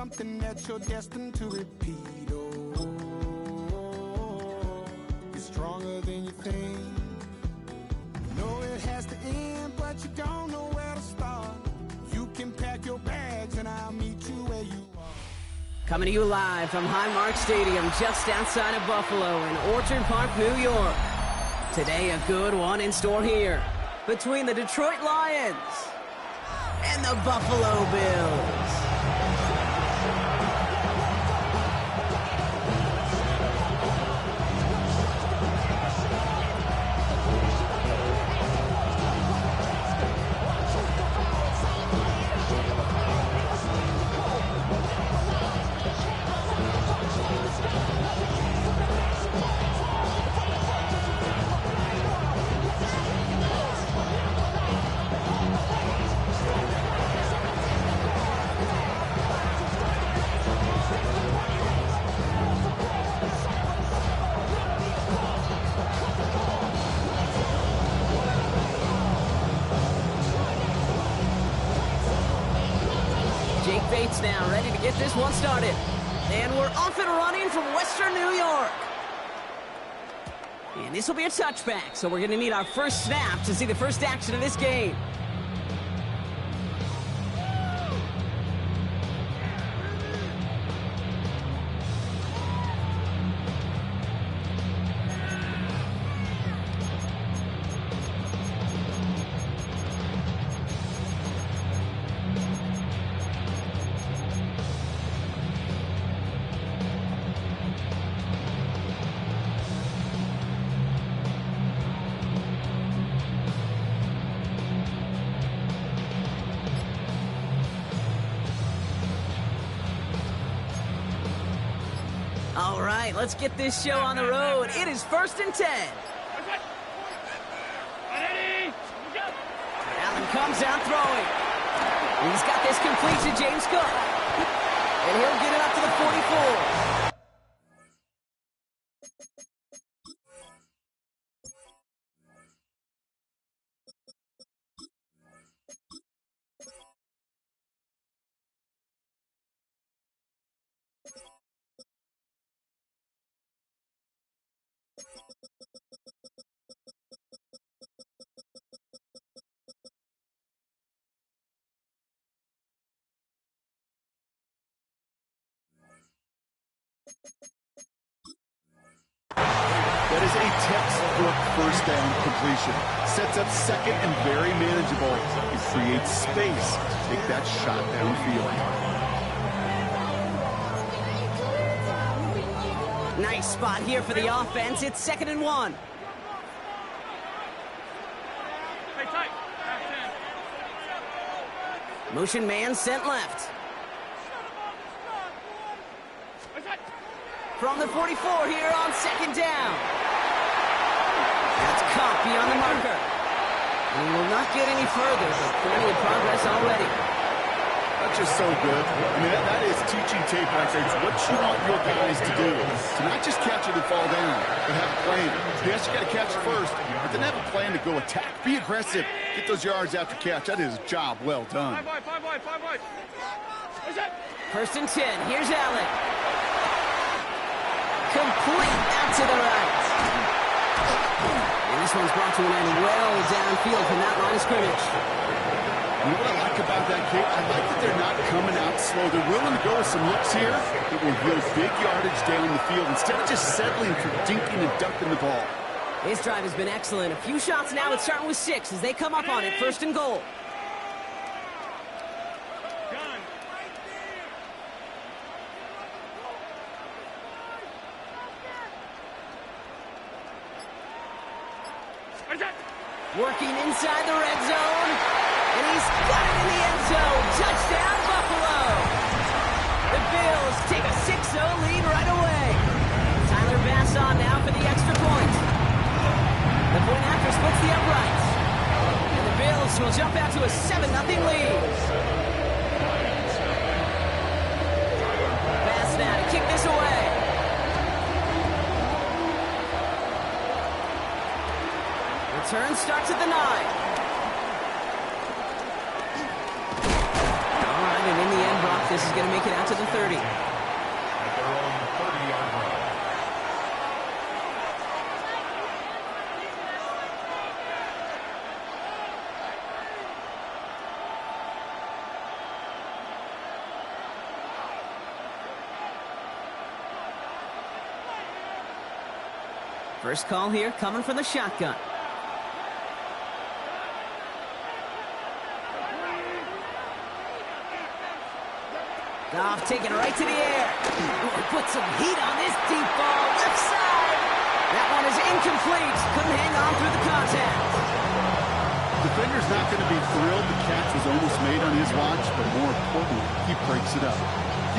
something that you're destined to repeat. Oh, you're stronger than you think. You know it has to end, but you don't know where to start. You can pack your bags and I'll meet you where you are. Coming to you live from Highmark Stadium, just outside of Buffalo in Orchard Park, New York. Today, a good one in store here between the Detroit Lions and the Buffalo Bills. Now ready to get this one started, and we're off and running from Western New York, and this will be a touchback, so we're going to need our first snap to see the first action of this game. All right, let's get this show on the road. It is 1st and 10. Allen comes out throwing. He's got this complete to James Cook. And he'll get it up to the 44. That is a textbook first down completion. Sets up second and very manageable. It creates space to take that shot downfield. Nice spot here for the offense. It's 2nd and 1. Motion man sent left. From the 44 here on 2nd down. That's caught beyond the marker. And he will not get any further, but plenty of progress already. That's just so good. I mean, that is teaching tape records. What you want your guys to do. To not just catch it and fall down, but have a plan. Yes, you got to catch it first, but then have a plan to go attack. Be aggressive. Get those yards after catch. That is a job well done. 1st and 10. Here's Allen. Complete out to the right. And this one's brought to an end well downfield from that line of scrimmage. You know what I like about that kick? I like that they're not coming out slow. They're willing to go with some looks here that will yield big yardage down the field instead of just settling for dinking and ducking the ball. His drive has been excellent. A few shots now. It's starting with 6 as they come up on it. 1st and goal. Working inside the red zone, and he's got it in the end zone. Touchdown, Buffalo! The Bills take a 6-0 lead right away. Tyler Bass on now for the extra point. The point after splits the uprights. And the Bills will jump out to a 7-0 lead. Bass now to kick this away. Return starts at the 9. All right, and in the end, brought this is going to make it out to the 30. At their own 30-yard line. First call here coming from the shotgun. Goff taking it right to the air. Put some heat on this deep ball. Left side. That one is incomplete. Couldn't hang on through the contact. Defender's not going to be thrilled the catch was almost made on his watch, but more importantly, he breaks it up.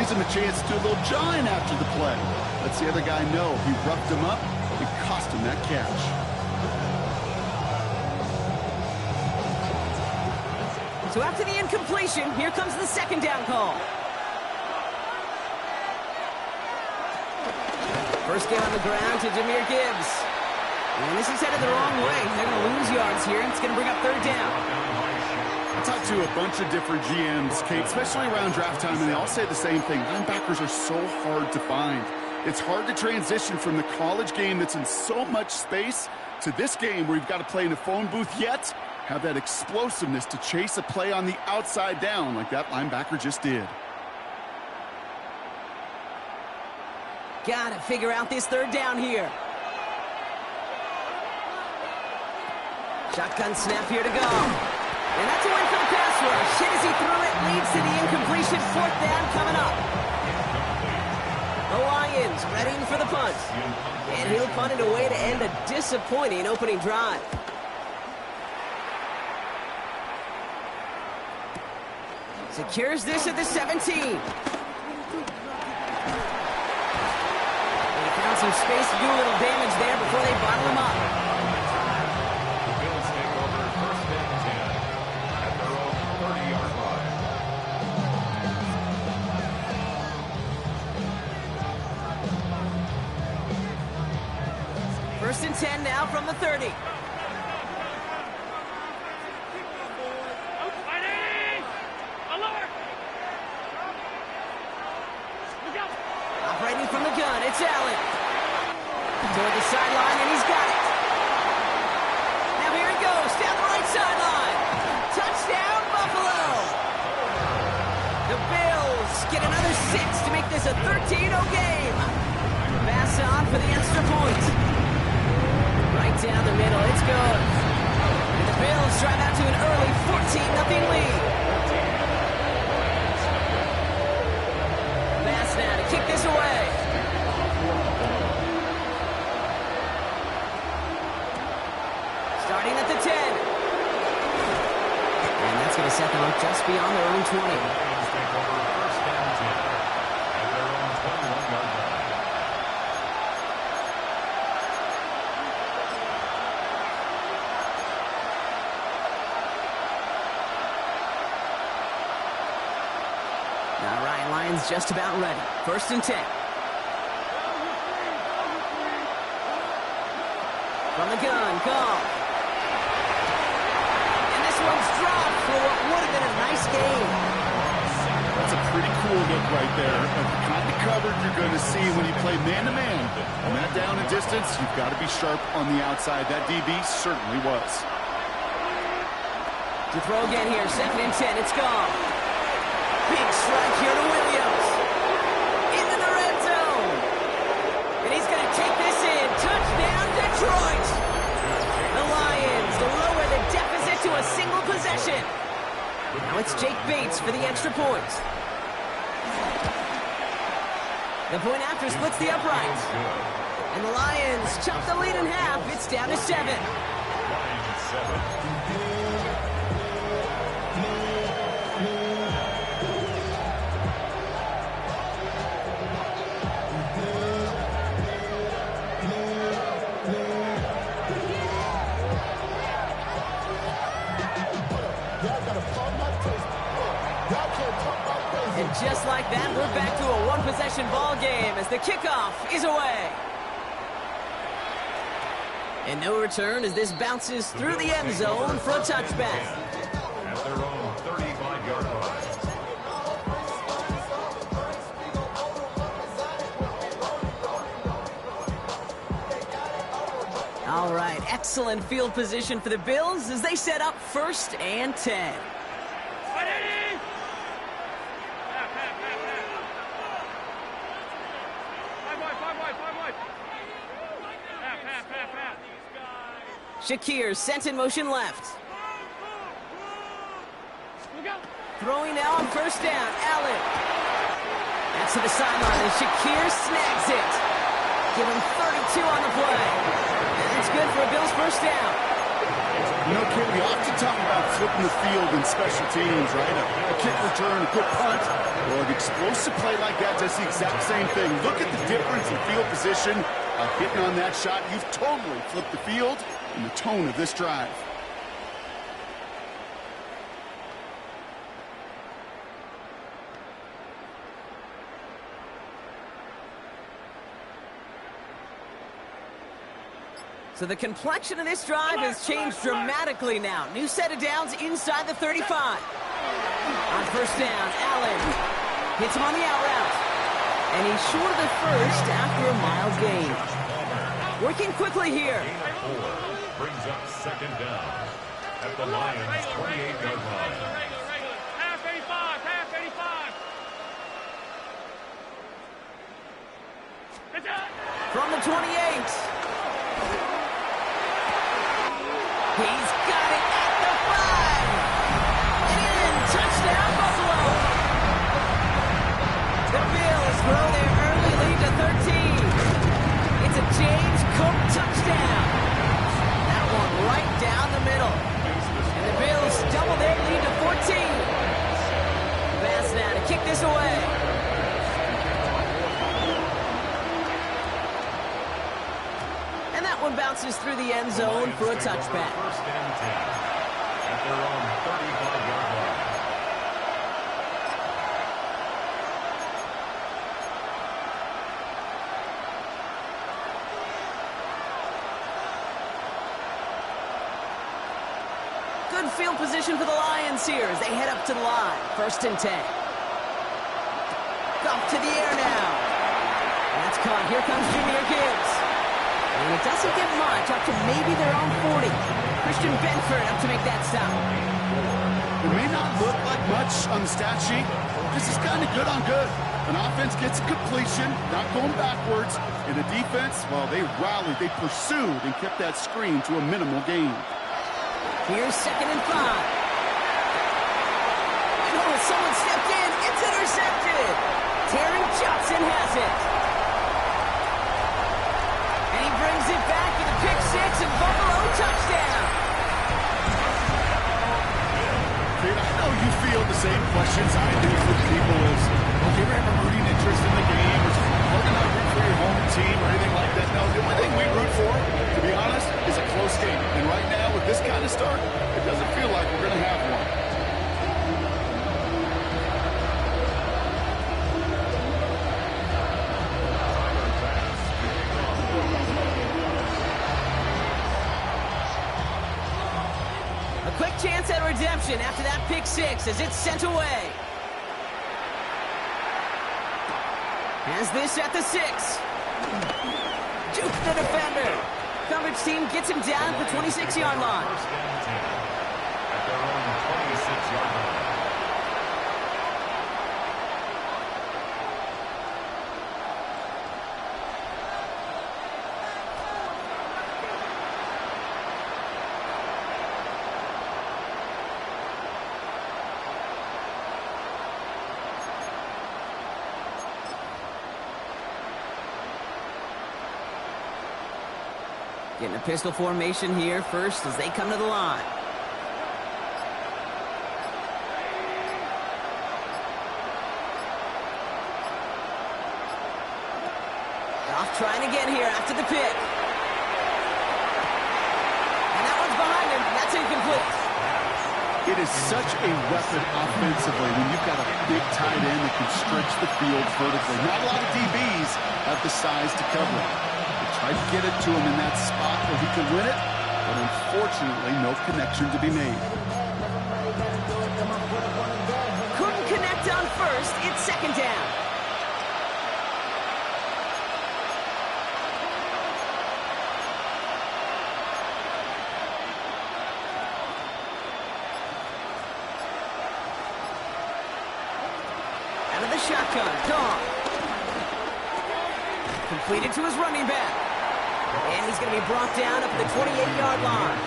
Gives him a chance to do a little jawing after the play. Lets the other guy know he roughed him up. It cost him that catch. So after the incompletion, here comes the second down call. First game on the ground to Jahmyr Gibbs. And this is headed the wrong way. They're going to lose yards here, and it's going to bring up third down. I talked to a bunch of different GMs, Kate, especially around draft time, and they all say the same thing. Linebackers are so hard to find. It's hard to transition from the college game that's in so much space to this game where you've got to play in a phone booth, yet have that explosiveness to chase a play on the outside down like that linebacker just did. Gotta figure out this third down here. Shotgun snap here to go. And that's a win for the pass rush. Hit as he threw it, leads to the incompletion. Fourth down coming up. The Lions readying for the punt. And he'll punt it away to end a disappointing opening drive. Secures this at the 17. Some space to do a little damage there before they bottle him up. The Bills take over first and 10 at their own 30-yard line. First and 10 now from the 30. Operating from the gun, it's Allen. Toward the sideline, and he's got it. Now here he goes, down the right sideline. Touchdown, Buffalo. The Bills get another 6 to make this a 13-0 game. Pass on for the extra point. Right down the middle, it's good. And the Bills drive out to an early 14-0 lead. Pass now to kick this away. Starting at the 10. And that's going to set them up just beyond their own 20. Bills take over first and 10 at their own 21-yard line. All right, Lions just about ready. First and 10. From the gun, Goff. And this one's dropped for what would have been a nice game. That's a pretty cool look right there of the kind of coverage you're going to see when you play man-to-man. On that down and distance, you've got to be sharp on the outside. That DB certainly was. To throw again here, second and 10, it's Goff. Big strike here to Williams. Into the red zone. And he's going to take this in. Touchdown, Detroit. The Lions lower the deficit to a single possession. Now it's Jake Bates for the extra point. The point after splits the upright. And the Lions chop the lead in half. It's down to 7. Lions 7. And just like that, we're back to a one-possession ball game as the kickoff is away. And no return as this bounces through the end zone for a touchback. At their own 35-yard line. All right, excellent field position for the Bills as they set up 1st and 10. Shakir sent in motion left. Throwing now on 1st down, Allen. That's to the sideline, and Shakir snags it. Give him 32 on the play. And that's good for a Bills 1st down. You know, Kid, we often talk about flipping the field in special teams, right? A kick return, a good punt. Well, an explosive play like that does the exact same thing. Look at the difference in field position. Hitting on that shot, you've totally flipped the field and the tone of this drive. So the complexion of this drive has changed dramatically now. New set of downs inside the 35. On 1st down, Allen hits him on the out route. And he's short of the 1st after a mile gain. Working quickly here. Brings up 2nd down at the Lions' 28-yard line. Half 85, half 85. From the 28. He's got it at the 5. In, touchdown, Buffalo. The Bills grow their early lead to 13. It's a James Cook touchdown. That one right down the middle. And the Bills double their lead to 14. Pass now to kick this away. And that one bounces through the end zone for a touchback. 1st and 10 at their own 35-yard line. Good field position for the Lions here as they head up to the line. 1st and 10. Up to the air now. That's caught. Here comes Jahmyr Gibbs. And it doesn't get much, up to maybe their own 40. Christian Benford up to make that stop. It may not look like much on the stat sheet. This is kind of good on good. An offense gets completion, not going backwards. And the defense, well, they rallied, they pursued, and kept that screen to a minimal gain. Here's 2nd and 5. Oh, someone stepped in. It's intercepted. Terry Johnson has it. And he brings it back with a pick 6 and Buffalo touchdown. Kid, I know you feel the same questions I do from people as, okay, we have a rooting interest in the game. We're not root for your home team or anything like that. No, the only thing we root for, to be honest, is a close game. And right now, with this kind of start, it doesn't feel like we're going to have one. A quick chance at redemption after that pick 6 as it's sent away. Has this at the 6. Juke the defender. Coverage team gets him down at the 26-yard line. 1st and 10 at their own 26-yard line. Getting a pistol formation here first as they come to the line. Goff trying again here after the pick. And that one's behind him. That's incomplete. It is such a weapon offensively when you've got a big tight end that can stretch the field vertically. Not a lot of DBs have the size to cover it. They tried to get it to him in that spot where he could win it, but unfortunately no connection to be made. Couldn't connect on first. It's 2nd down. shotgun. Gone. Completed to his running back. And he's going to be brought down up at the 28-yard line.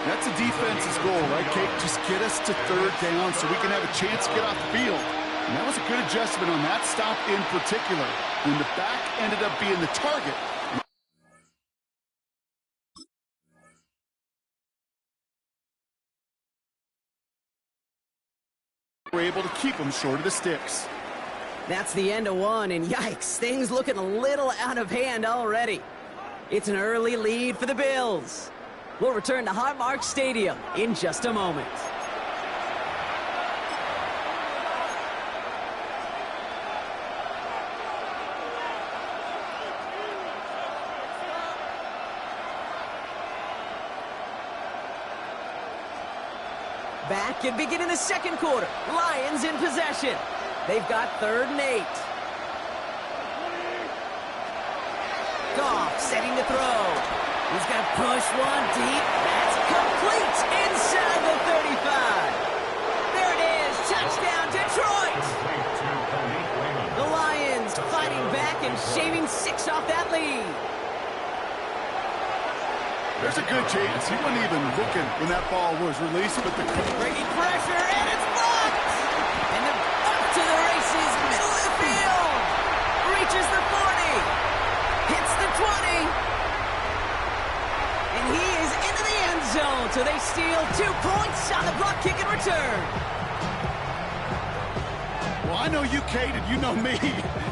That's a defense's goal, right, Kate? Just get us to third down so we can have a chance to get off the field. And that was a good adjustment on that stop in particular. When the back ended up being the target. We're able to keep them short of the sticks. That's the end of one, and yikes, things looking a little out of hand already. It's an early lead for the Bills. We'll return to Highmark Stadium in just a moment. Back and beginning the second quarter. Lions in possession. They've got 3rd and 8. Goff setting to throw. He's going to push one deep. That's complete inside the 35. There it is. Touchdown, Detroit. The Lions fighting back and shaving 6 off that lead. There's a good chance he wasn't even looking when that ball was released, but the bringing pressure, and it's blocked! And the up to the races, middle of the field! Reaches the 40! Hits the 20! And he is into the end zone, so they steal 2 points on the block kick and return. Well, I know you, Kate, and you know me,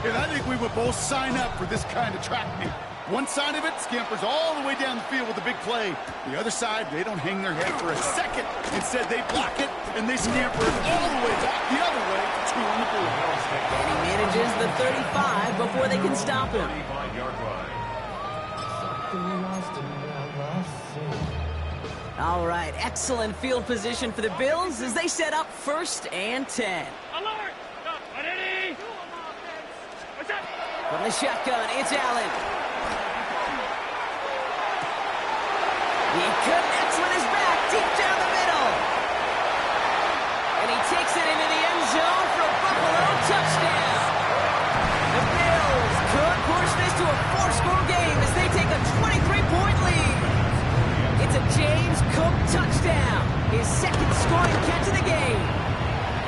and I think we would both sign up for this kind of track meet. One side of it scampers all the way down the field with a big play. The other side, they don't hang their head for a second. Instead, they block it, and they scamper all the way back the other way to 2 on the board. And he manages the 35 before they can stop him. All right, excellent field position for the Bills as they set up 1st and 10. Alert! Ready! From the shotgun, it's Allen. He connects with his back deep down the middle. And he takes it into the end zone for a Buffalo touchdown. The Bills could push this to a 4-score game as they take a 23-point lead. It's a James Cook touchdown, his 2nd scoring catch of the game.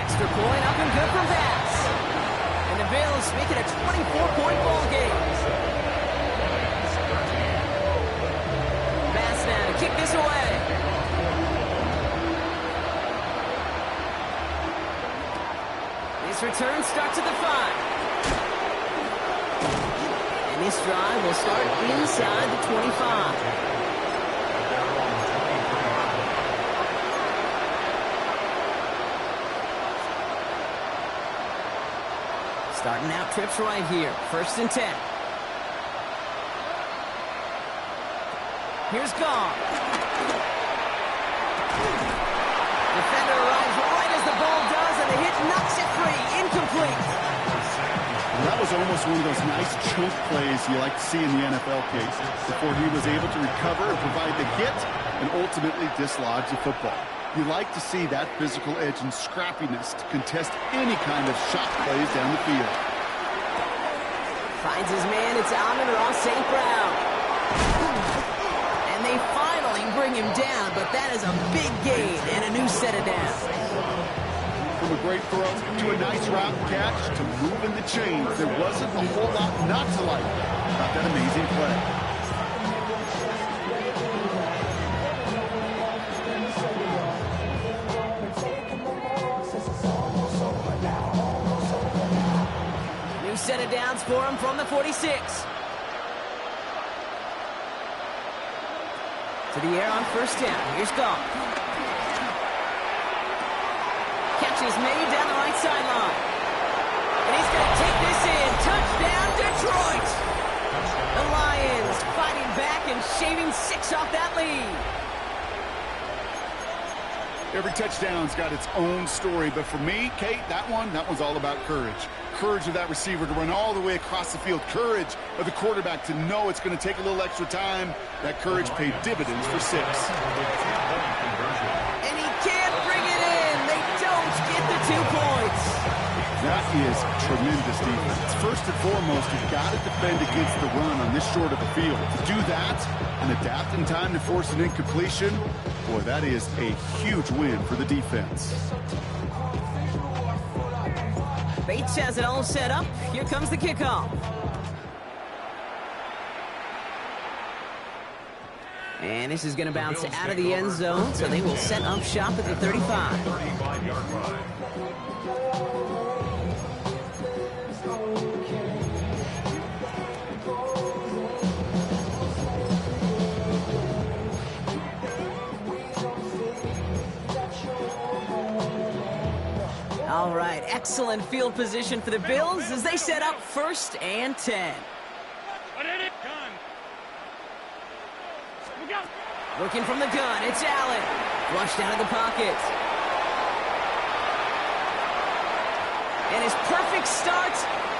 Extra point up and good from pass. And the Bills make it a 24-point ball game. Now to kick this away. This return starts at the 5. And this drive will start inside the 25. Starting out trips right here. 1st and 10. Here's Goff. Defender arrives right as the ball does, and the hit knocks it free. Incomplete. Well, that was almost one of those nice chunk plays you like to see in the NFL case before he was able to recover and provide the hit and ultimately dislodge the football. You like to see that physical edge and scrappiness to contest any kind of shot plays down the field. Finds his man. It's Amon-Ra St. Brown. They finally bring him down, but that is a big gain and a new set of downs. From a great throw to a nice route catch to moving the chains, there wasn't a whole lot not to like about that amazing play. New set of downs for him from the 46. To the air on 1st down. Here's Goff. Catch is made down the right sideline. And he's going to take this in. Touchdown, Detroit! The Lions fighting back and shaving 6 off that lead. Every touchdown's got its own story, but for me, Kate, that one's all about courage. Courage of that receiver to run all the way across the field. Courage of the quarterback to know it's going to take a little extra time. That courage paid dividends for 6. And he can't bring it in. They don't get the 2 points. That is tremendous defense. First and foremost, you've got to defend against the run on this short of a field. To do that and adapt in time to force an incompletion, boy, that is a huge win for the defense. Bates has it all set up. Here comes the kickoff. And this is going to bounce out of the end zone, so they will set up shop at the 35. 35-yard line. All right, excellent field position for the Bills as they set up 1st and 10. Looking from the gun, it's Allen. Flushed out of the pocket. And his perfect start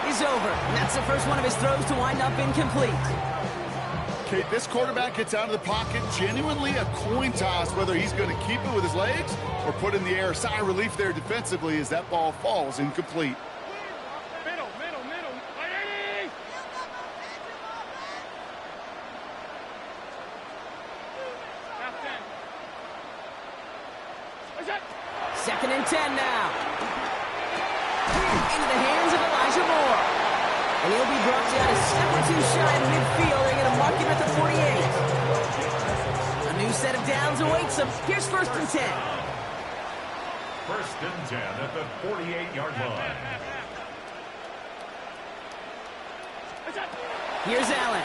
is over. And that's the first one of his throws to wind up incomplete. Kate, this quarterback gets out of the pocket, genuinely a coin toss whether he's going to keep it with his legs or put in the air. Sigh of relief there defensively as that ball falls incomplete. Middle. Ready? Second and 10 now. Into the hands of Elijah Moore. And he'll be brought down a step or two shy of midfield. They're going to mark him at the 48. A new set of downs awaits him. Here's 1st and 10. 1st and 10 at the 48-yard line. Here's Allen.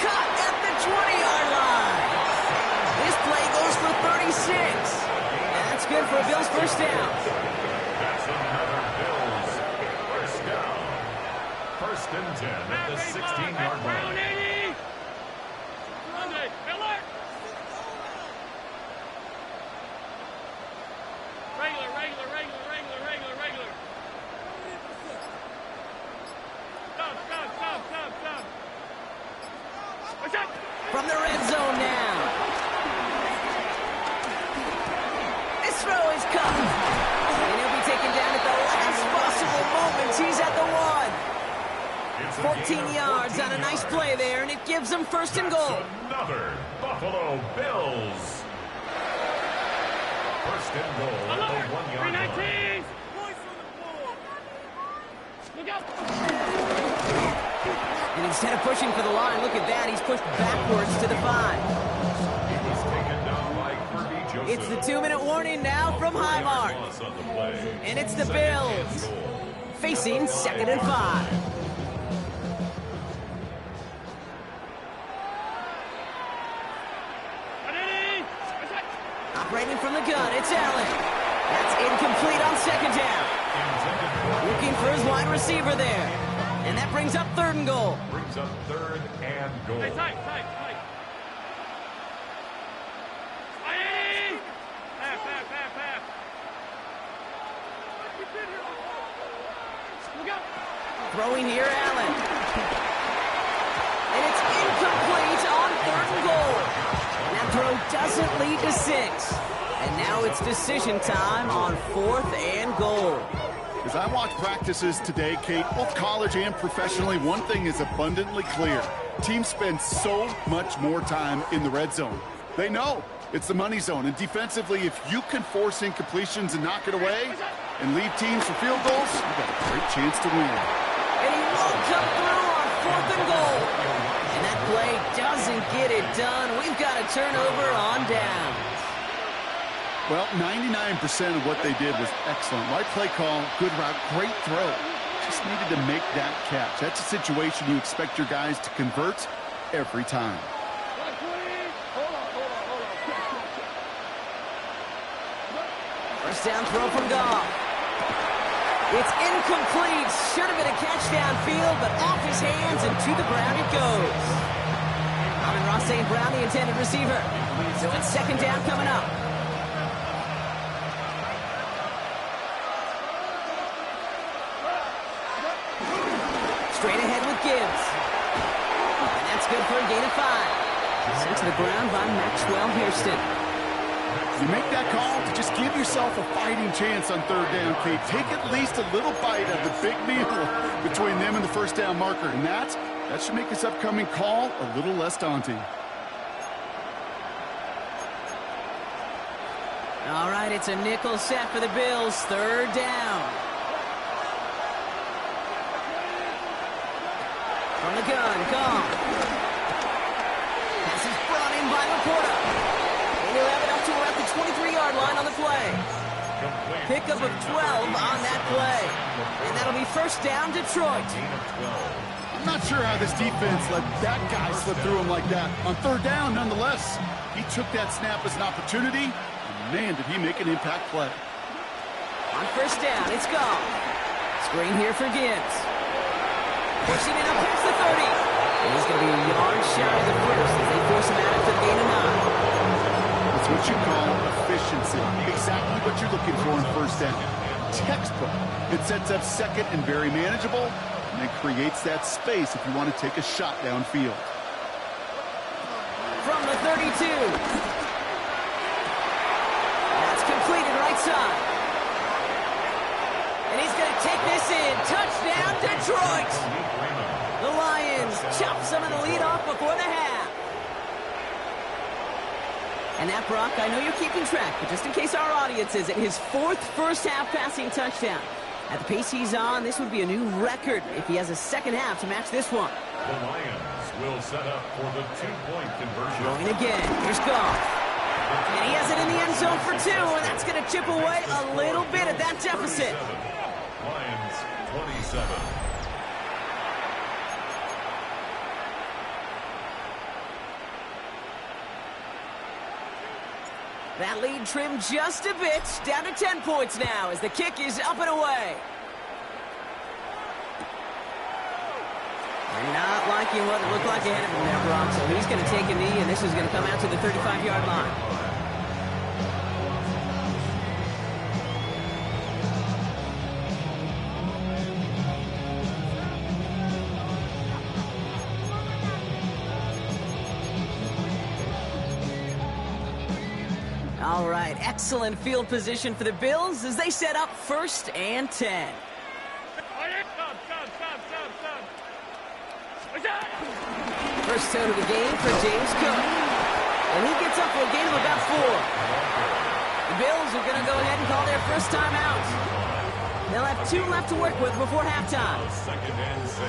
Cut at the 20-yard line. This play goes for 36. And that's good for a Bills 1st down. That's another Bills 1st down. 1st and 10 at the 16-yard line. Regular. Stop. From the red zone now. This throw is caught. And he'll be taken down at the last possible moment. He's at the 1. 14 yards on a nice play there, and it gives them 1st and goal. Another Buffalo Bills. 1st and goal at the 1-yard line. Look out. And instead of pushing for the line, look at that. He's pushed backwards to the 5. He was taken down by Kirby Joseph. It's the 2-minute warning now from Highmark. And it's the Bills facing 2nd and 5. Operating from the gun, it's Allen. That's incomplete on 2nd down. Looking for his wide receiver there. And that brings up 3rd and goal. Brings up 3rd and goal. Hey, tight. Pass. Look out. Throwing here, Allen. And it's incomplete on 3rd and goal. And that throw doesn't lead to 6. And now it's decision time on 4th and goal. As I watch practices today, Kate, both college and professionally, one thing is abundantly clear. Teams spend so much more time in the red zone. They know it's the money zone. And defensively, if you can force incompletions and knock it away and lead teams for field goals, you've got a great chance to win. And he won't come through on 4th and goal. And that play doesn't get it done. We've got a turnover on down. Well, 99% of what they did was excellent. Right play call, good route, great throw. Just needed to make that catch. That's a situation you expect your guys to convert every time. First down throw from Goff. It's incomplete. Should have been a catch downfield, but off his hands and to the ground it goes. Amon-Ra St. Brown, the intended receiver. So it's 2nd down coming up. Straight ahead with Gibbs. And that's good for a gain of 5. Sent to the ground by Maxwell Hairston. You make that call to just give yourself a fighting chance on third down, Kate. Take at least a little bite of the big meal between them and the first down marker. And that should make this upcoming call a little less daunting. All right, it's a nickel set for the Bills. Third down. From the gun, gone. Pass is brought in by Laporta. And he'll have it up to around the 23-yard line on the play. Pickup of 12 on that play. And that'll be first down, Detroit. I'm not sure how this defense let that guy slip through him like that. On third down, nonetheless, he took that snap as an opportunity. And man, did he make an impact play. On first down, it's gone. Screen here for Gibbs. Pushing it up past the 30. And he's going to be a yard shy of the first as they force him out after the gain of 9. It's what you call efficiency. Exactly what you're looking for in first down. Textbook. It sets up second and very manageable, and it creates that space if you want to take a shot downfield. From the 32. That's completed right side. And he's going to take this in. Touchdown, Detroit. The Lions chop some of the lead off before the half. And that, Brock, I know you're keeping track, but just in case our audience isn't, his fourth first-half passing touchdown. At the pace he's on, this would be a new record if he has a second half to match this one. The Lions will set up for the two-point conversion. Going again. Here's Goff. And he has it in the end zone for 2, and that's going to chip away a little bit at that deficit. Lions 27. That lead trimmed just a bit, down to 10 points now as the kick is up and away. And not liking what it looked like ahead of him there, Brock, so he's going to take a knee, and this is going to come out to the 35-yard line. All right, excellent field position for the Bills as they set up first and 10. First out of the game for James Cook. And he gets up for a gain of about 4. The Bills are going to go ahead and call their first timeout. They'll have 2 left to work with before halftime.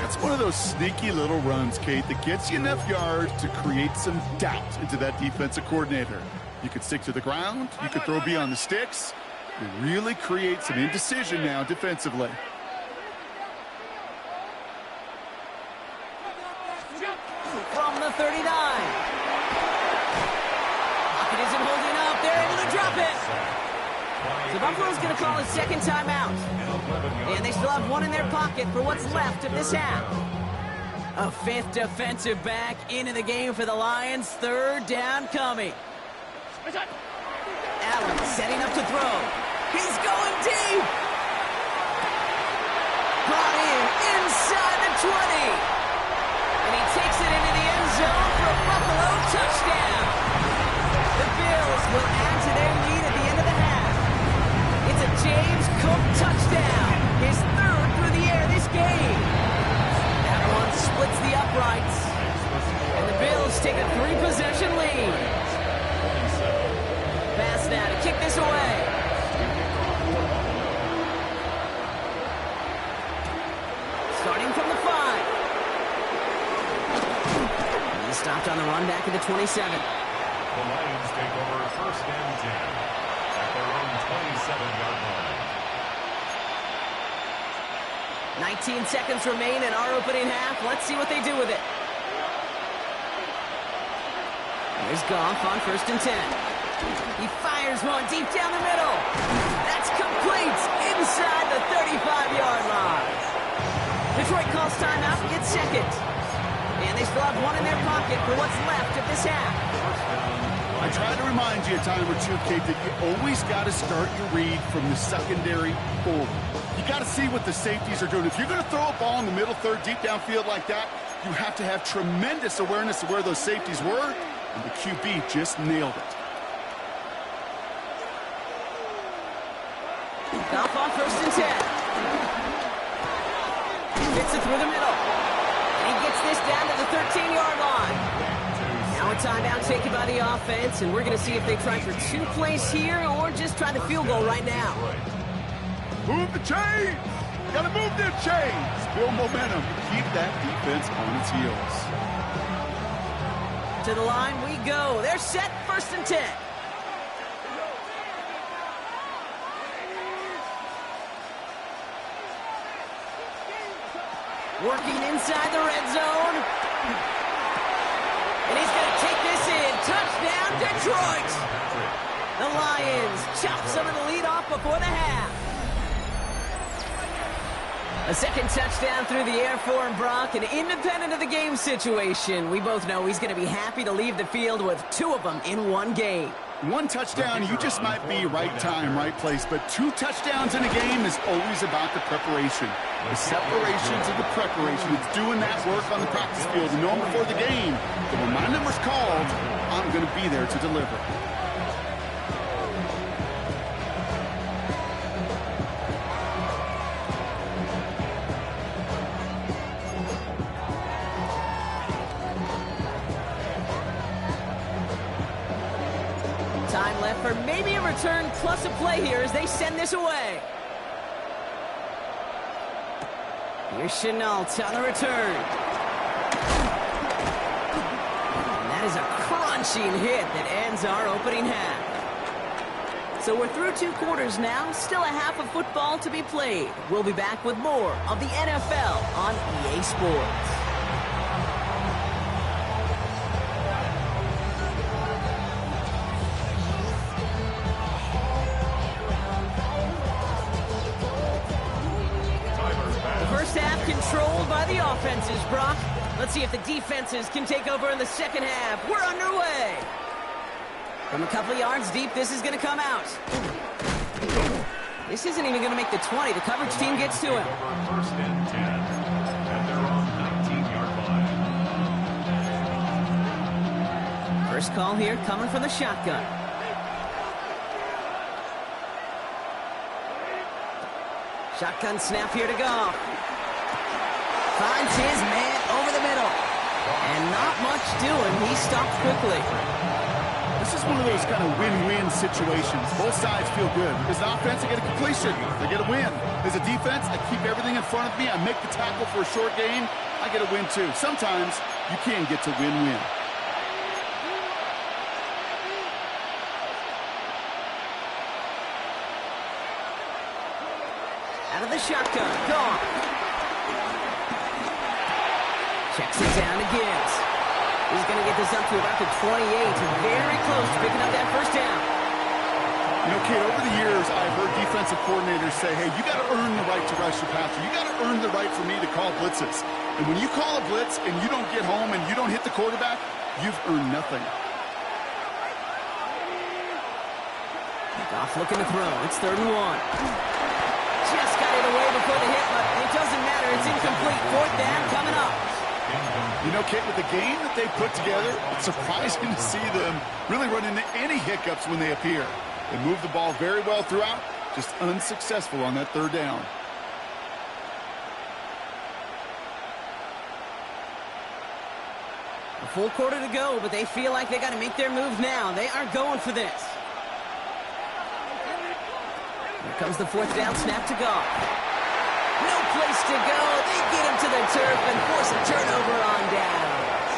That's one of those sneaky little runs, Kate, that gets you enough yards to create some doubt into that defensive coordinator. You could stick to the ground. You could throw beyond the sticks. You really create some indecision now defensively. From the 39. Pocket isn't holding up. They're able to drop it. So Buffalo's going to call a second timeout. And they still have 1 in their pocket for what's left of this half. A 5th defensive back into the game for the Lions. Third down coming. Allen setting up to throw. He's going deep. Brought in inside the 20. And he takes it into the end zone for a Buffalo touchdown. The Bills will add to their lead at the end of the half. It's a James Cook touchdown. His 3rd through the air this game. That one splits the uprights. And the Bills take a 3-possession lead. Pass now to kick this away. Starting from the 5. He stopped on the run back at the 27. The Lions take over first and 10 at their own 27-yard line. 19 seconds remain in our opening half. Let's see what they do with it. Here's Goff on first and 10. He fires one deep down the middle. That's complete inside the 35-yard line. Detroit calls timeout and gets second. And they still have 1 in their pocket for what's left of this half. I try to remind you a time or two, Kate, that you always got to start your read from the secondary forward. You got to see what the safeties are doing. If you're going to throw a ball in the middle third deep downfield like that, you have to have tremendous awareness of where those safeties were, and the QB just nailed it. timeout taken by the offense, and we're going to see if they try for 2 plays here or just try the field goal right now. Move the chains! Gotta move them chains! Build momentum. Keep that defense on its heels. To the line we go. They're set, 1st and 10. Working inside the red zone. And he's going to take this in. Touchdown, Detroit! The Lions chop some of the lead off before the half. A second touchdown through the air for him, Brock, and independent of the game situation, we both know he's going to be happy to leave the field with 2 of them in one game. 1 touchdown, you just might be right time, right place, but 2 touchdowns in a game is always about the preparation. The separation to the preparation. It's doing that work on the practice field and knowing before the game that when my number's called, I'm going to be there to deliver. Time left for maybe a return plus a play here as they send this away. Here's Chenault on the return. And that is a crunching hit that ends our opening half. So we're through 2 quarters now, still a half of football to be played. We'll be back with more of the NFL on EA Sports. Controlled by the offenses, Brock. Let's see if the defenses can take over in the second half. We're underway. From a couple of yards deep, this is going to come out. This isn't even going to make the 20. The coverage team gets to him. 1st and 10. And they're on 19-yard line. First call here coming from the shotgun. Shotgun snap here to go. Finds his man over the middle. And not much doing. He stopped quickly. This is one of those kind of win-win situations. Both sides feel good. As an offense, I get a completion. They get a win. As a defense, I keep everything in front of me. I make the tackle for a short gain. I get a win, too. Sometimes you can get to win-win. Out of the shotgun. Gone. Checks it down to Gibbs. He's going to get this up to about the 28. Very close to picking up that first down. You know, Kate, over the years, I've heard defensive coordinators say, hey, you got to earn the right to rush your passer. You got to earn the right for me to call blitzes. And when you call a blitz and you don't get home and you don't hit the quarterback, you've earned nothing. Goff looking to throw. It's 3rd and 1. Just got it away before the hit, but it doesn't matter. It's incomplete. 4th down coming up. You know, Kate, with the game that they put together, it's surprising to see them really run into any hiccups when they appear. They move the ball very well throughout, just unsuccessful on that 3rd down. A full quarter to go, but they feel like they got to make their move now. They are going for this. Here comes the 4th down snap to Goff. No place to go. They get him to the turf and force a turnover on downs.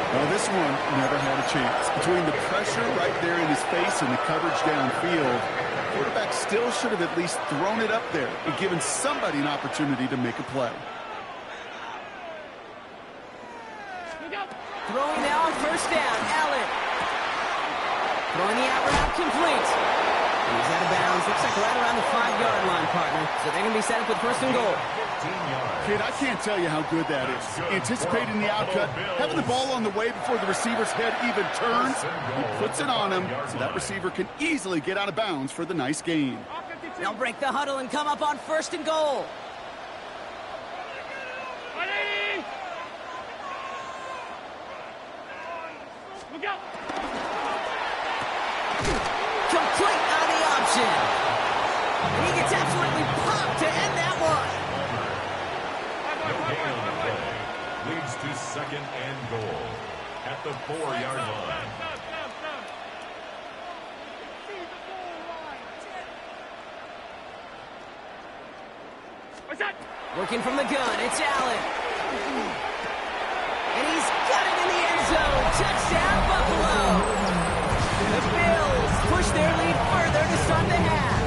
Well, this one never had a chance. Between the pressure right there in his face and the coverage downfield, the quarterback still should have at least thrown it up there and given somebody an opportunity to make a play. Throwing now on 1st down. Allen. Throwing the out route complete. He's out of bounds. Looks like right around the 5-yard line, partner. So they're going to be set up with 1st and goal. Kid, I can't tell you how good that is. Anticipating the outcut, having the ball on the way before the receiver's head even turns. He puts it on him so that receiver can easily get out of bounds for the nice gain. They'll break the huddle and come up on 1st and goal. Look out! Complete on the option. And he gets absolutely popped to end that one. No gain on the play. Leads to 2nd and goal. at the 4-yard line. Working from the gun, it's Allen. And he's got it in the end zone. Touchdown, Buffalo. The Bills push their lead further to start the half.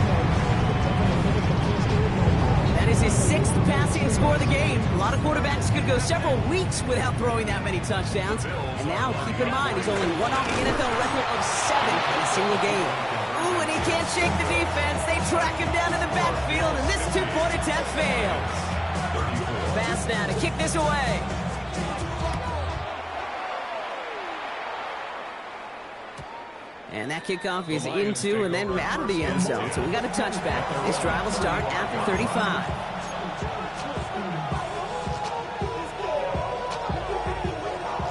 That is his 6th passing score of the game. A lot of quarterbacks could go several weeks without throwing that many touchdowns. And now, keep in mind, he's only one off the NFL record of 7 in a single game. Ooh, and he can't shake the defense. They track him down in the backfield, and this 2-point attempt fails. Fast now to kick this away. And that kickoff is into and then out of the end zone. So we got a touchback. This drive will start after 35.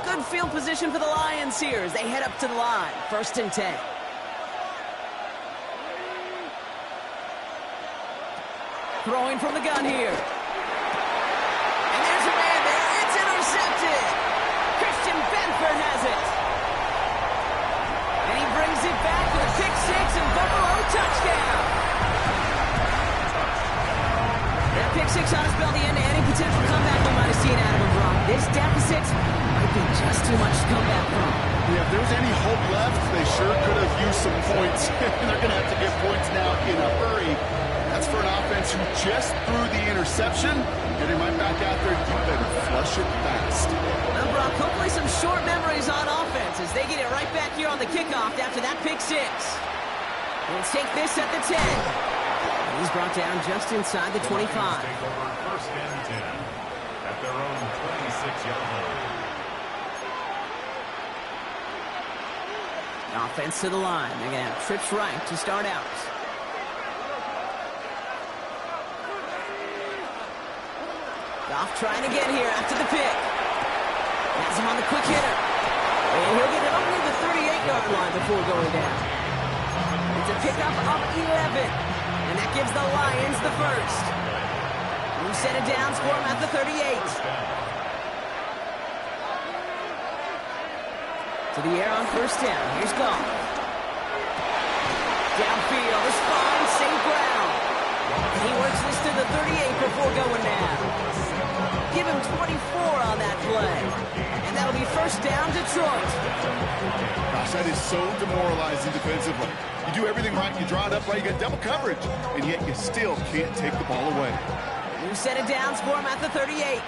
Good field position for the Lions here as they head up to the line. 1st and 10. Throwing from the gun here. And there's a man there. It's intercepted. Christian Benford has it. And he brings it back with a pick 6 and Buffalo touchdown. That pick 6 ought to spell the end to any potential comeback we might have seen out of him, Brock. This deficit might be just too much to come back from. Yeah, if there was any hope left, they sure could have used some points. And they're going to have to get points now in a hurry. That's for an offense who just threw the interception. Getting right back out there, you better flush it fast. Well, Brock, hopefully some short memories on offense as they get it right back here on the kickoff after that pick 6. We'll take this at the 10. And he's brought down just inside the 25. Take over 1st and 10 at their own 26-yard line. Offense to the line. They're going to have trips right to start out. Goff trying to get here after the pick. Has him on the quick hitter. And he'll get it over the 38-yard line before going down. It's a pickup of 11. And that gives the Lions the 1st. Who set it down, score him at the 38. To the air on 1st down. Here's Goff. Downfield is fine, safe ground. And he works this to the 38 before going down. Give him 24 on that play. And that'll be 1st down, Detroit. Gosh, that is so demoralizing defensively. You do everything right, you draw it up right, you get double coverage, and yet you still can't take the ball away. You set it down, score him at the 38.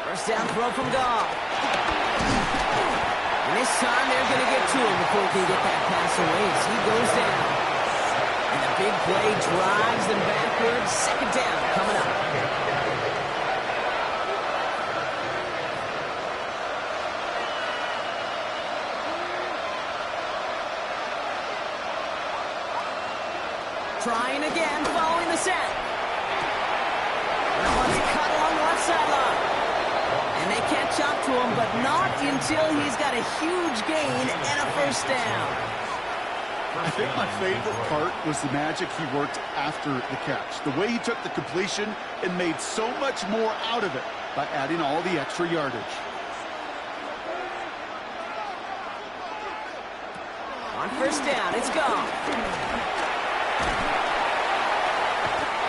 1st down throw from Goff. And this time they're going to get to him before he can get that pass away as he goes down. And the big play drives them backwards. 2nd down coming up. Trying again, following the sack. That one's cut along the left sideline. And they catch up to him, but not until he's got a huge gain and a 1st down. I think my favorite part was the magic he worked after the catch. The way he took the completion and made so much more out of it by adding all the extra yardage. On 1st down, it's gone.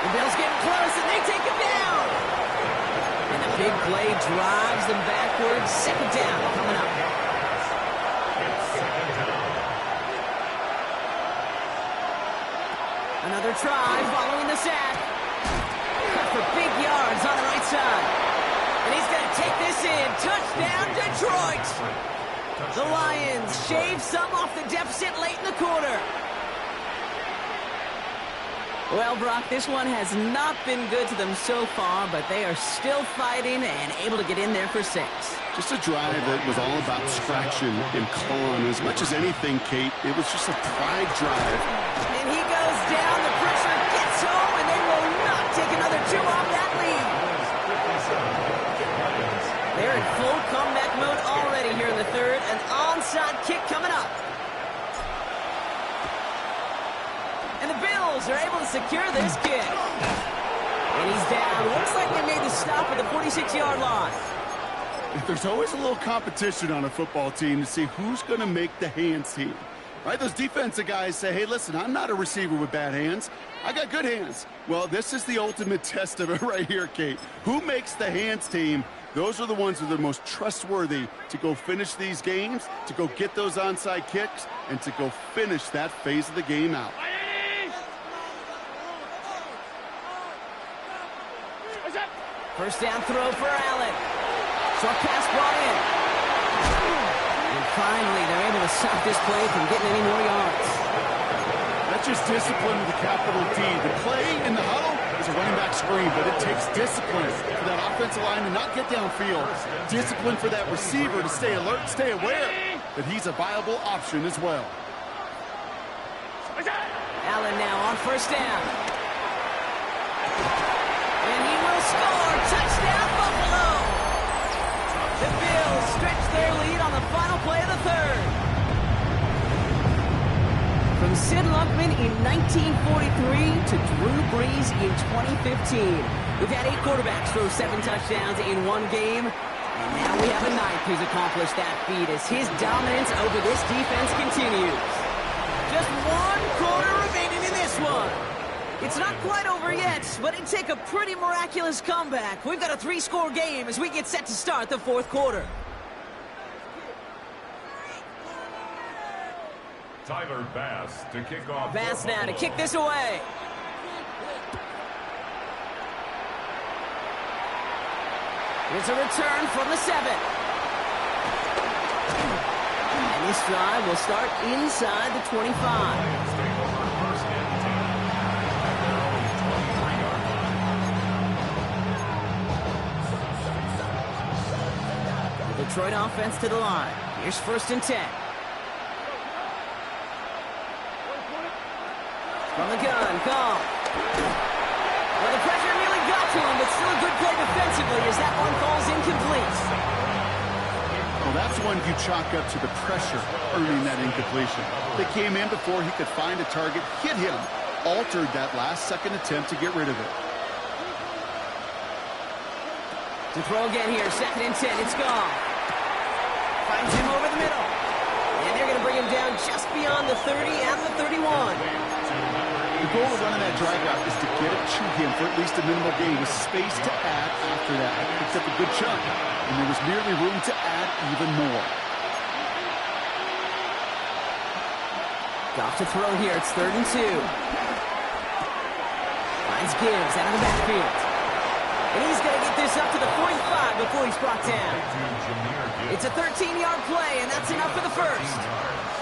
The Bills getting close, and they take him down. And the big play drives them backwards. 2nd down coming up. Another try following the sack. Cut for big yards on the right side. And he's going to take this in. Touchdown, Detroit. The Lions shave some off the deficit late in the quarter. Well, Brock, this one has not been good to them so far, but they are still fighting and able to get in there for 6. Just a drive that was all about scratching and clawing. As much as anything, Kate, it was just a pride drive. And he goes down, the pressure gets home, and they will not take another 2 off that lead. They're in full comeback mode already here in the 3rd. An onside kick coming up. And the Bills are able to secure this kick. And he's down. Looks like they made the stop at the 45. 46-yard line. There's always a little competition on a football team to see who's going to make the hands team. Right? Those defensive guys say, hey, listen, I'm not a receiver with bad hands. I got good hands. Well, this is the ultimate test of it right here, Kate. Who makes the hands team? Those are the ones who are the most trustworthy to go finish these games, to go get those onside kicks, and to go finish that phase of the game out. First down throw for Allen. Short pass brought in. And finally, they're able to stop this play from getting any more yards. That's just discipline with a capital D. The play in the huddle is a running back screen, but it takes discipline for that offensive line to not get downfield. Discipline for that receiver to stay alert, stay aware that he's a viable option as well. Allen now on first down. And he will score. Touchdown, Buffalo! The Bills stretch their lead on the final play of the third. From Sid Luckman in 1943 to Drew Brees in 2015. We've had 8 quarterbacks throw 7 touchdowns in one game. And now we have a 9th who's accomplished that feat as his dominance over this defense continues. Just 1 quarter remaining in this one. It's not quite over yet, but it'd take a pretty miraculous comeback. We've got a 3-score game as we get set to start the 4th quarter. Tyler Bass to kick off. Bass now to kick this away. Here's a return from the 7. And this drive will start inside the 25. Detroit offense to the line. Here's 1st and 10. From the gun, call. Well, the pressure nearly got to him, but still a good play defensively as that one falls incomplete. Well, that's one you chalk up to the pressure earning that incompletion. They came in before he could find a target, hit him, altered that last-second attempt to get rid of it. To throw again here, 2nd and 10, it's gone. Finds him over the middle. And they're going to bring him down just beyond the 30 and the 31. The goal of running that drag route is to get it to him for at least a minimal gain with space to add after that. Picked up a good chunk, and there was nearly room to add even more. Goff to throw here, it's 3rd and 2. Finds Gibbs out of the backfield. And he's going to get this up to the 45 before he's brought down. It's a 13-yard play, and that's enough for the 1st.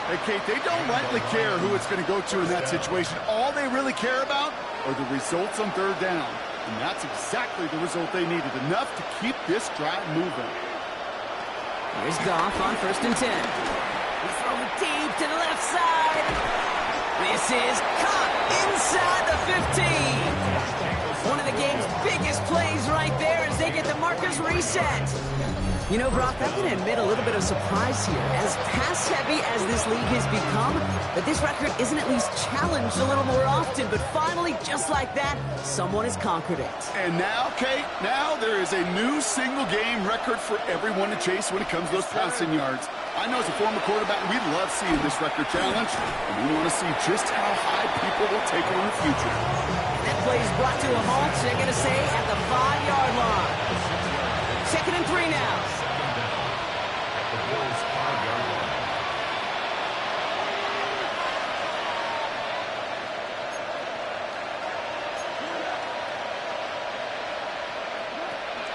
Hey, Kate, they don't rightly care who it's going to go to in that situation. All they really care about are the results on 3rd down. And that's exactly the result they needed, enough to keep this drive moving. Here's Goff on 1st and 10. He throws deep to the left side. This is caught inside the 15. One of the game's biggest plays right there as they get the markers reset. You know, Brock, I'm going to admit a little bit of surprise here. As pass-heavy as this league has become, but this record isn't at least challenged a little more often. But finally, just like that, someone has conquered it. And now, Kate, now there is a new single-game record for everyone to chase when it comes to those passing yards. I know as a former quarterback, we love seeing this record challenge, and we want to see just how high people will take it in the future. That play is brought to a halt, so they're going to say at the 5-yard line. 2nd and 3 now. The Bills 5-yard line.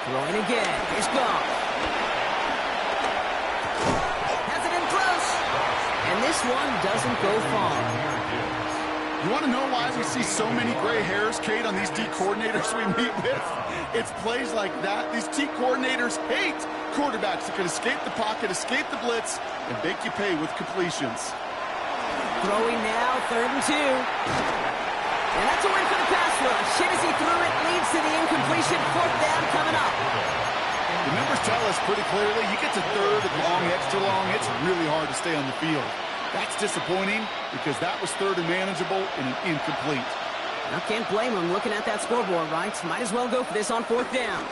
Throwing again. Here's Goff. Has it in close. And this one doesn't go far. You want to know why we see so many gray hairs, Kate, on these D coordinators we meet with? It's plays like that. These D coordinators hate quarterbacks that can escape the pocket, escape the blitz, and make you pay with completions. Throwing now, 3rd and 2. And that's a win for the pass rush. Hit as he threw it, leads to the incompletion. 4th down coming up. The numbers tell us pretty clearly, you get to 3rd and long, extra long, it's really hard to stay on the field. That's disappointing because that was 3rd and manageable and an incomplete. I can't blame him looking at that scoreboard, right? Might as well go for this on 4th down.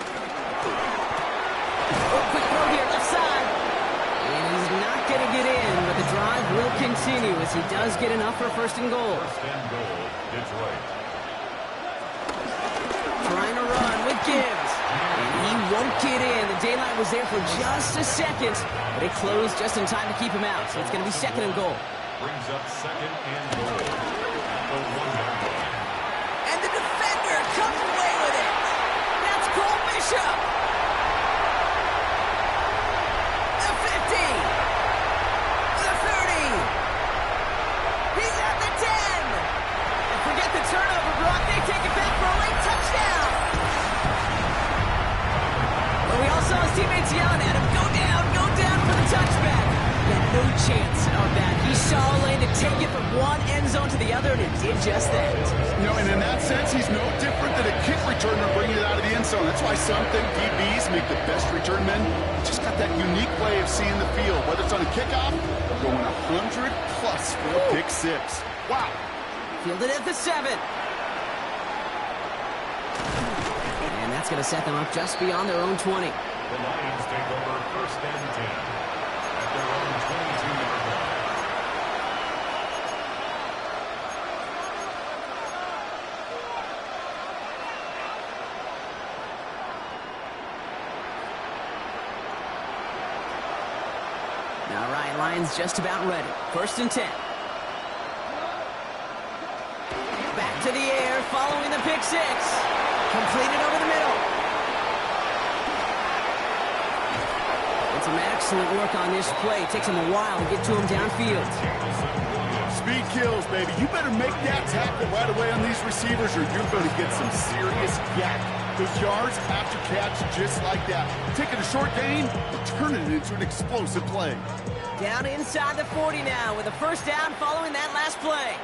Oh, quick throw here, left side. And he's not going to get in, but the drive will continue as he does get enough for first and goal. First and goal, Detroit. Trying to run with Gibbs. And he won't get in. The daylight was there for just a second, but it closed just in time to keep him out. So it's going to be second and goal. Brings up second and goal at the 1-yard line. And the defender comes away with it. That's Cole Bishop. The 50. The 30. He's at the 10. And forget the turnover, Brock. They take it back for a late touchdown. But we all saw his teammates yelling at him, go down for the touchback. He had no chance of that. He saw a lane to take it from one end zone to the other, and it did just that. You know, and in that sense, he's no different than a kick returner bringing it out of the end zone. That's why some think DBs make the best return men. Just got that unique way of seeing the field, whether it's on a kickoff or going 100 plus for a pick six. Wow. Fielded at the 7. And that's going to set them up just beyond their own 20. The Lions take over first and 10 at their own 22-yard line. All right, Lions just about ready. First and 10. Back to the air, following the pick six. Completed over the middle. And some excellent work on this play. It takes him a while to get to him downfield. Speed kills, baby. You better make that tackle right away on these receivers or you're going to get some serious yak. Those yards after catch just like that. Taking a short gain and turning it into an explosive play. Down inside the 40 now with a first down following that last play.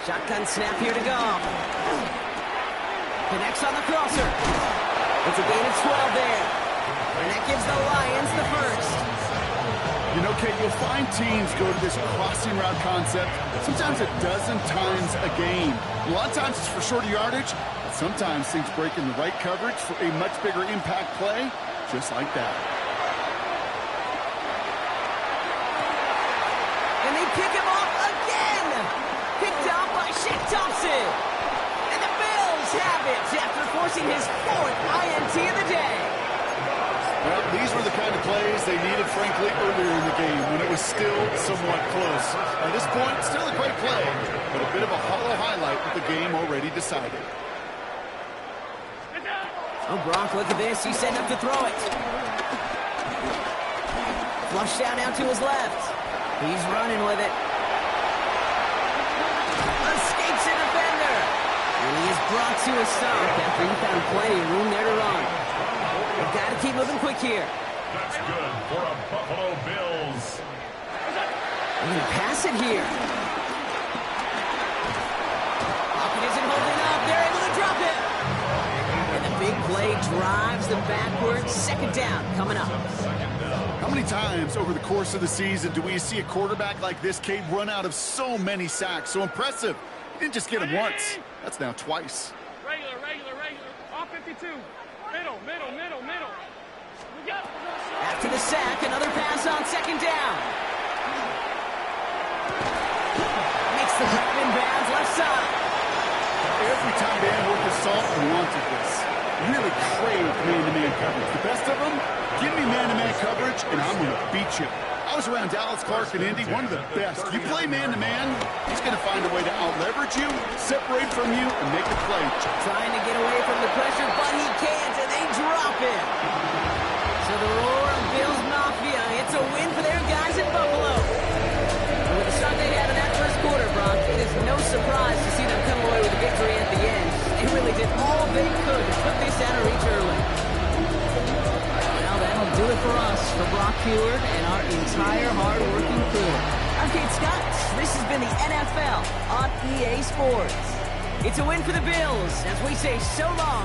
Shotgun snap here to go. Connects on the crosser. It's a gain of 12 there. And that gives the Lions the first. You know, Kate, you'll find teams go to this crossing route concept sometimes a dozen times a game. A lot of times it's for shorter yardage, but sometimes things break in the right coverage for a much bigger impact play, just like that. And they pick him off again. Picked up by Shaq Thompson. And the Bills have it after forcing his fourth INT of the day. Well, these were the kind of plays they needed, frankly, earlier in the game when it was still somewhat close. At this point, still a great play, but a bit of a hollow highlight with the game already decided. Oh, Brock, look at this. He's setting up to throw it. Flushed down now to his left. He's running with it. Escapes a defender. And he is brought to a stop after he found plenty of room there to run. We've got to keep moving quick here. That's good for a Buffalo Bills. They're going to pass it here. Pocket isn't holding up. They're able to drop it. And the big play drives them backwards. Second down coming up. How many times over the course of the season do we see a quarterback like this, Cade, run out of so many sacks? So impressive. He didn't just get him once. That's now twice. Regular. All 52. Middle. We got After the sack, another pass on second down. Makes the grab in bounds left side. Every tight end worth his salt wanted this. Really craved man-to-man coverage. The best of them, give me man-to-man coverage, and I'm going to beat you. I was around Dallas, Clark, and Indy, one of the best. You play man-to-man, he's going to find a way to out-leverage you, separate from you, and make a play. Trying to get away from the pressure, but he can't, and they drop it. So the roar of Bills Mafia, it's a win for their guys in Buffalo. And with the start they had in that first quarter, Brock, it is no surprise to see them come away with a victory at the end. They really did all they could to put this out of reach early. Well, that'll do it for us, for Brock Heward and our entire hard-working crew. I'm Kate Scott. This has been the NFL on EA Sports. It's a win for the Bills as we say so long.